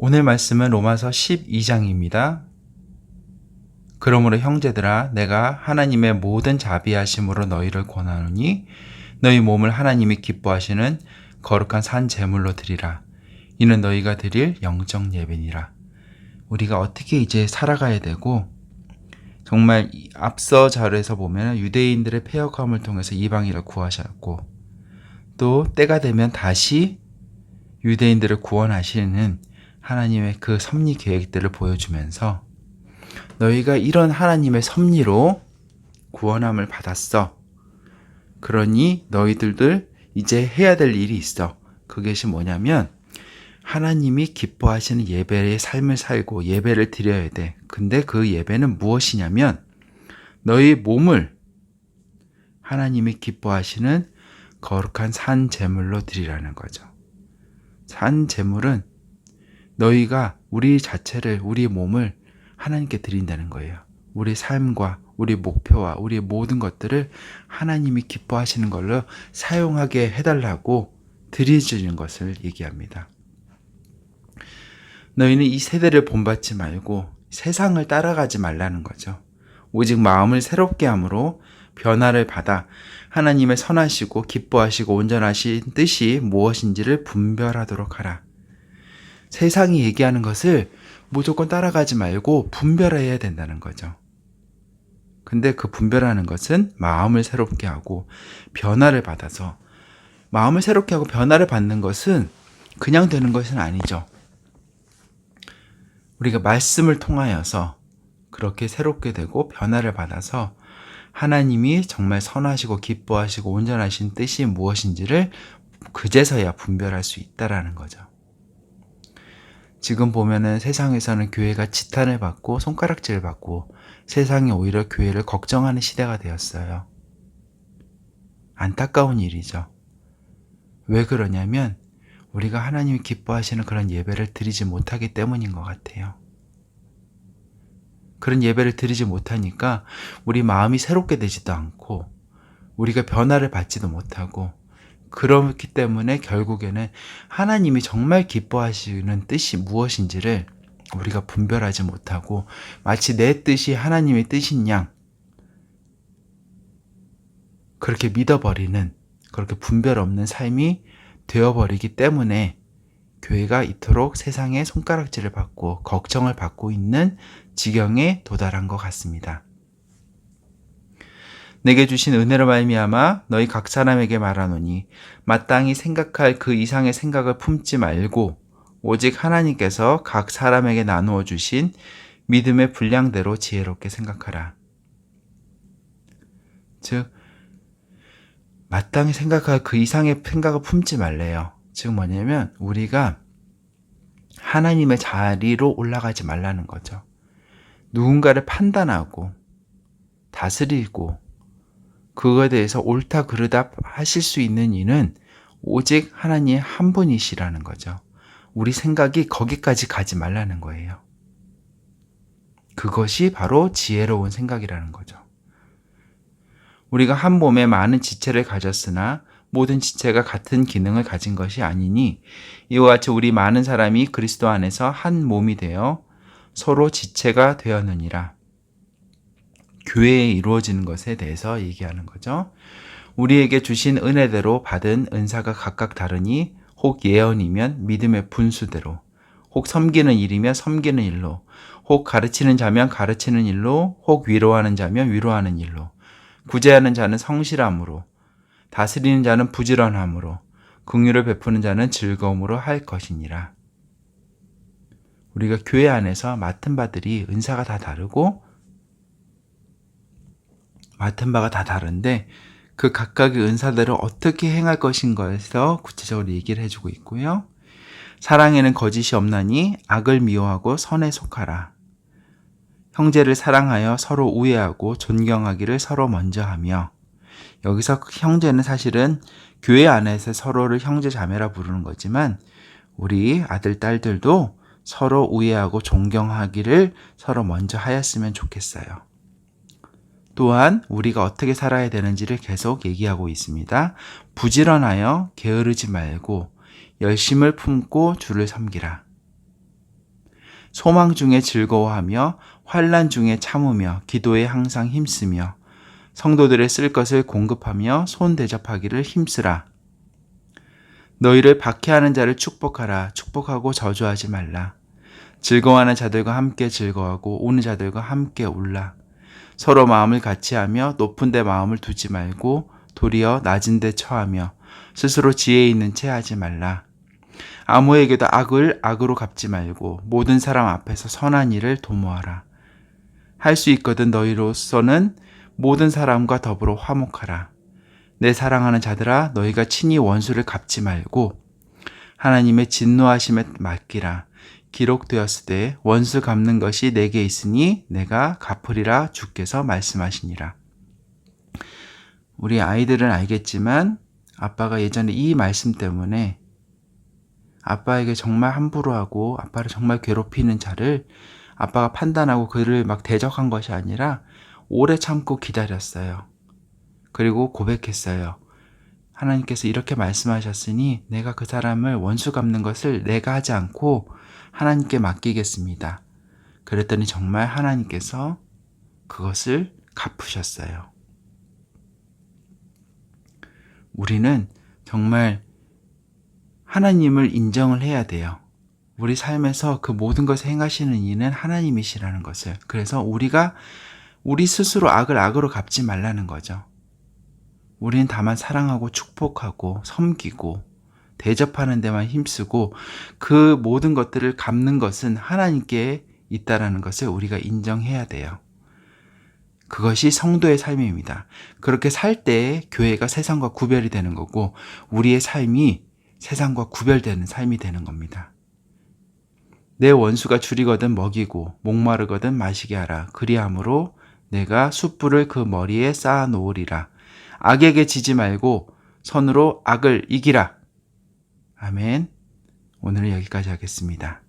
오늘 말씀은 로마서 12장입니다. 그러므로 형제들아 내가 하나님의 모든 자비하심으로 너희를 권하노니 너희 몸을 하나님이 기뻐하시는 거룩한 산 제물로 드리라. 이는 너희가 드릴 영적 예배니라. 우리가 어떻게 이제 살아가야 되고, 정말 앞서 자료에서 보면 유대인들의 패역함을 통해서 이방인을 구하셨고, 또 때가 되면 다시 유대인들을 구원하시는 하나님의 그 섭리 계획들을 보여주면서 너희가 이런 하나님의 섭리로 구원함을 받았어. 그러니 너희들도 이제 해야 될 일이 있어. 그것이 뭐냐면 하나님이 기뻐하시는 예배의 삶을 살고 예배를 드려야 돼. 근데 그 예배는 무엇이냐면 너희 몸을 하나님이 기뻐하시는 거룩한 산 제물로 드리라는 거죠. 산 제물은 너희가 우리 자체를, 우리 몸을 하나님께 드린다는 거예요. 우리 삶과 우리 목표와 우리 모든 것들을 하나님이 기뻐하시는 걸로 사용하게 해달라고 드려주는 것을 얘기합니다. 너희는 이 세대를 본받지 말고 세상을 따라가지 말라는 거죠. 오직 마음을 새롭게 함으로 변화를 받아 하나님의 선하시고 기뻐하시고 온전하신 뜻이 무엇인지를 분별하도록 하라. 세상이 얘기하는 것을 무조건 따라가지 말고 분별해야 된다는 거죠. 근데 그 분별하는 것은 마음을 새롭게 하고 변화를 받아서, 마음을 새롭게 하고 변화를 받는 것은 그냥 되는 것은 아니죠. 우리가 말씀을 통하여서 그렇게 새롭게 되고 변화를 받아서 하나님이 정말 선하시고 기뻐하시고 온전하신 뜻이 무엇인지를 그제서야 분별할 수 있다라는 거죠. 지금 보면은 세상에서는 교회가 지탄을 받고 손가락질을 받고 세상이 오히려 교회를 걱정하는 시대가 되었어요. 안타까운 일이죠. 왜 그러냐면 우리가 하나님이 기뻐하시는 그런 예배를 드리지 못하기 때문인 것 같아요. 그런 예배를 드리지 못하니까 우리 마음이 새롭게 되지도 않고 우리가 변화를 받지도 못하고, 그렇기 때문에 결국에는 하나님이 정말 기뻐하시는 뜻이 무엇인지를 우리가 분별하지 못하고 마치 내 뜻이 하나님의 뜻인 양 그렇게 믿어버리는, 그렇게 분별 없는 삶이 되어버리기 때문에 교회가 이토록 세상에 손가락질을 받고 걱정을 받고 있는 지경에 도달한 것 같습니다. 내게 주신 은혜로 말미암아 너희 각 사람에게 말하노니 마땅히 생각할 그 이상의 생각을 품지 말고 오직 하나님께서 각 사람에게 나누어 주신 믿음의 분량대로 지혜롭게 생각하라. 즉 마땅히 생각할 그 이상의 생각을 품지 말래요. 즉 뭐냐면 우리가 하나님의 자리로 올라가지 말라는 거죠. 누군가를 판단하고 다스리고 그거에 대해서 옳다 그르다 하실 수 있는 이는 오직 하나님 한 분이시라는 거죠. 우리 생각이 거기까지 가지 말라는 거예요. 그것이 바로 지혜로운 생각이라는 거죠. 우리가 한 몸에 많은 지체를 가졌으나 모든 지체가 같은 기능을 가진 것이 아니니 이와 같이 우리 많은 사람이 그리스도 안에서 한 몸이 되어 서로 지체가 되었느니라. 교회에 이루어지는 것에 대해서 얘기하는 거죠. 우리에게 주신 은혜대로 받은 은사가 각각 다르니 혹 예언이면 믿음의 분수대로, 혹 섬기는 일이면 섬기는 일로, 혹 가르치는 자면 가르치는 일로, 혹 위로하는 자면 위로하는 일로, 구제하는 자는 성실함으로, 다스리는 자는 부지런함으로, 긍휼을 베푸는 자는 즐거움으로 할 것이니라. 우리가 교회 안에서 맡은 바들이 은사가 다 다르고 맡은 바가 다 다른데 그 각각의 은사대로 어떻게 행할 것인 것에서 구체적으로 얘기를 해주고 있고요. 사랑에는 거짓이 없나니 악을 미워하고 선에 속하라. 형제를 사랑하여 서로 우애하고 존경하기를 서로 먼저 하며, 여기서 형제는 사실은 교회 안에서 서로를 형제 자매라 부르는 거지만 우리 아들 딸들도 서로 우애하고 존경하기를 서로 먼저 하였으면 좋겠어요. 또한 우리가 어떻게 살아야 되는지를 계속 얘기하고 있습니다. 부지런하여 게으르지 말고 열심을 품고 주를 섬기라. 소망 중에 즐거워하며 환난 중에 참으며 기도에 항상 힘쓰며 성도들의 쓸 것을 공급하며 손 대접하기를 힘쓰라. 너희를 박해하는 자를 축복하라. 축복하고 저주하지 말라. 즐거워하는 자들과 함께 즐거워하고 우는 자들과 함께 울라. 서로 마음을 같이하며 높은 데 마음을 두지 말고 도리어 낮은 데 처하며 스스로 지혜 있는 채 하지 말라. 아무에게도 악을 악으로 갚지 말고 모든 사람 앞에서 선한 일을 도모하라. 할 수 있거든 너희로서는 모든 사람과 더불어 화목하라. 내 사랑하는 자들아 너희가 친히 원수를 갚지 말고 하나님의 진노하심에 맡기라. 기록되었을 때 원수 갚는 것이 내게 있으니 내가 갚으리라 주께서 말씀하시니라. 우리 아이들은 알겠지만 아빠가 예전에 이 말씀 때문에 아빠에게 정말 함부로 하고 아빠를 정말 괴롭히는 자를 아빠가 판단하고 그를 막 대적한 것이 아니라 오래 참고 기다렸어요. 그리고 고백했어요. 하나님께서 이렇게 말씀하셨으니 내가 그 사람을 원수 갚는 것을 내가 하지 않고 하나님께 맡기겠습니다. 그랬더니 정말 하나님께서 그것을 갚으셨어요. 우리는 정말 하나님을 인정을 해야 돼요. 우리 삶에서 그 모든 것을 행하시는 이는 하나님이시라는 것을. 그래서 우리가 우리 스스로 악을 악으로 갚지 말라는 거죠. 우리는 다만 사랑하고 축복하고 섬기고 대접하는 데만 힘쓰고 그 모든 것들을 갚는 것은 하나님께 있다라는 것을 우리가 인정해야 돼요. 그것이 성도의 삶입니다. 그렇게 살 때 교회가 세상과 구별이 되는 거고 우리의 삶이 세상과 구별되는 삶이 되는 겁니다. 내 원수가 줄이거든 먹이고 목마르거든 마시게 하라. 그리함으로 내가 숯불을 그 머리에 쌓아 놓으리라. 악에게 지지 말고 선으로 악을 이기라. 아멘. 오늘은 여기까지 하겠습니다.